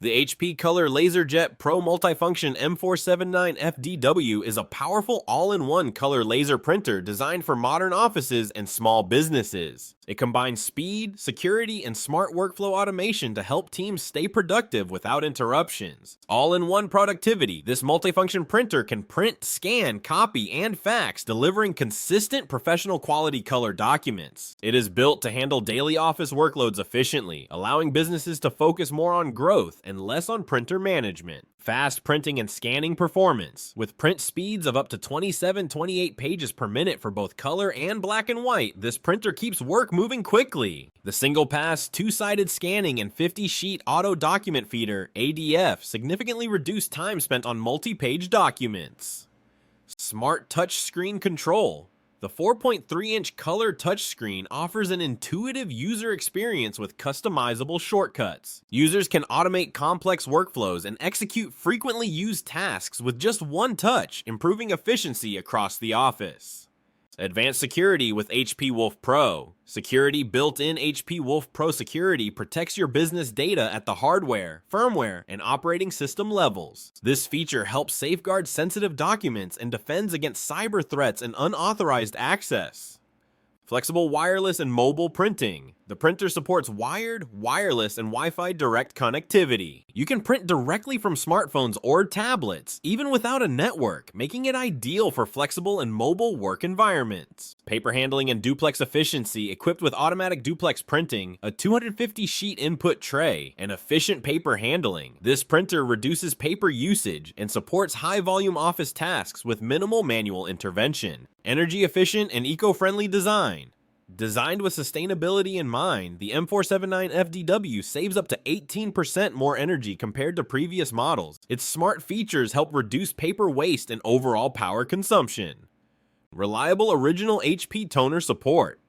The HP Color LaserJet Pro Multifunction M479fdw is a powerful all-in-one color laser printer designed for modern offices and small businesses. It combines speed, security, and smart workflow automation to help teams stay productive without interruptions. All-in-one productivity, this multifunction printer can print, scan, copy, and fax, delivering consistent professional quality color documents. It is built to handle daily office workloads efficiently, allowing businesses to focus more on growth and less on printer management. Fast printing and scanning performance. With print speeds of up to 27-28 pages per minute for both color and black and white, this printer keeps work moving quickly. The single-pass, two-sided scanning and 50-sheet auto document feeder, ADF, significantly reduced time spent on multi-page documents. Smart touchscreen control. The 4.3-inch color touchscreen offers an intuitive user experience with customizable shortcuts. Users can automate complex workflows and execute frequently used tasks with just one touch, improving efficiency across the office. Advanced security with HP Wolf Pro. Security built-in HP Wolf Pro security protects your business data at the hardware, firmware, and operating system levels. This feature helps safeguard sensitive documents and defends against cyber threats and unauthorized access. Flexible wireless and mobile printing. The printer supports wired, wireless, and Wi-Fi direct connectivity. You can print directly from smartphones or tablets, even without a network, making it ideal for flexible and mobile work environments. Paper handling and duplex efficiency, equipped with automatic duplex printing, a 250-sheet input tray, and efficient paper handling. This printer reduces paper usage and supports high-volume office tasks with minimal manual intervention. Energy efficient and eco-friendly design. Designed with sustainability in mind, the M479fdw saves up to 18% more energy compared to previous models. Its smart features help reduce paper waste and overall power consumption. Reliable original HP toner support.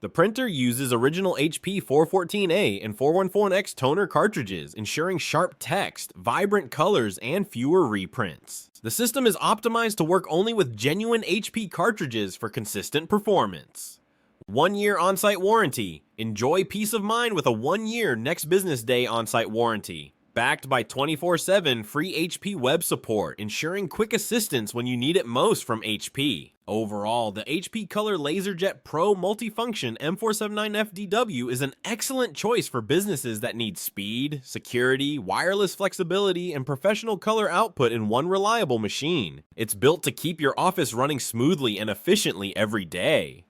The printer uses original HP 414A and 414X toner cartridges, ensuring sharp text, vibrant colors, and fewer reprints. The system is optimized to work only with genuine HP cartridges for consistent performance. 1-year on-site warranty. Enjoy peace of mind with a 1-year next business day on-site warranty. Backed by 24/7 free HP web support, ensuring quick assistance when you need it most from HP. Overall, the HP Color LaserJet Pro Multifunction M479fdw is an excellent choice for businesses that need speed, security, wireless flexibility, and professional color output in one reliable machine. It's built to keep your office running smoothly and efficiently every day.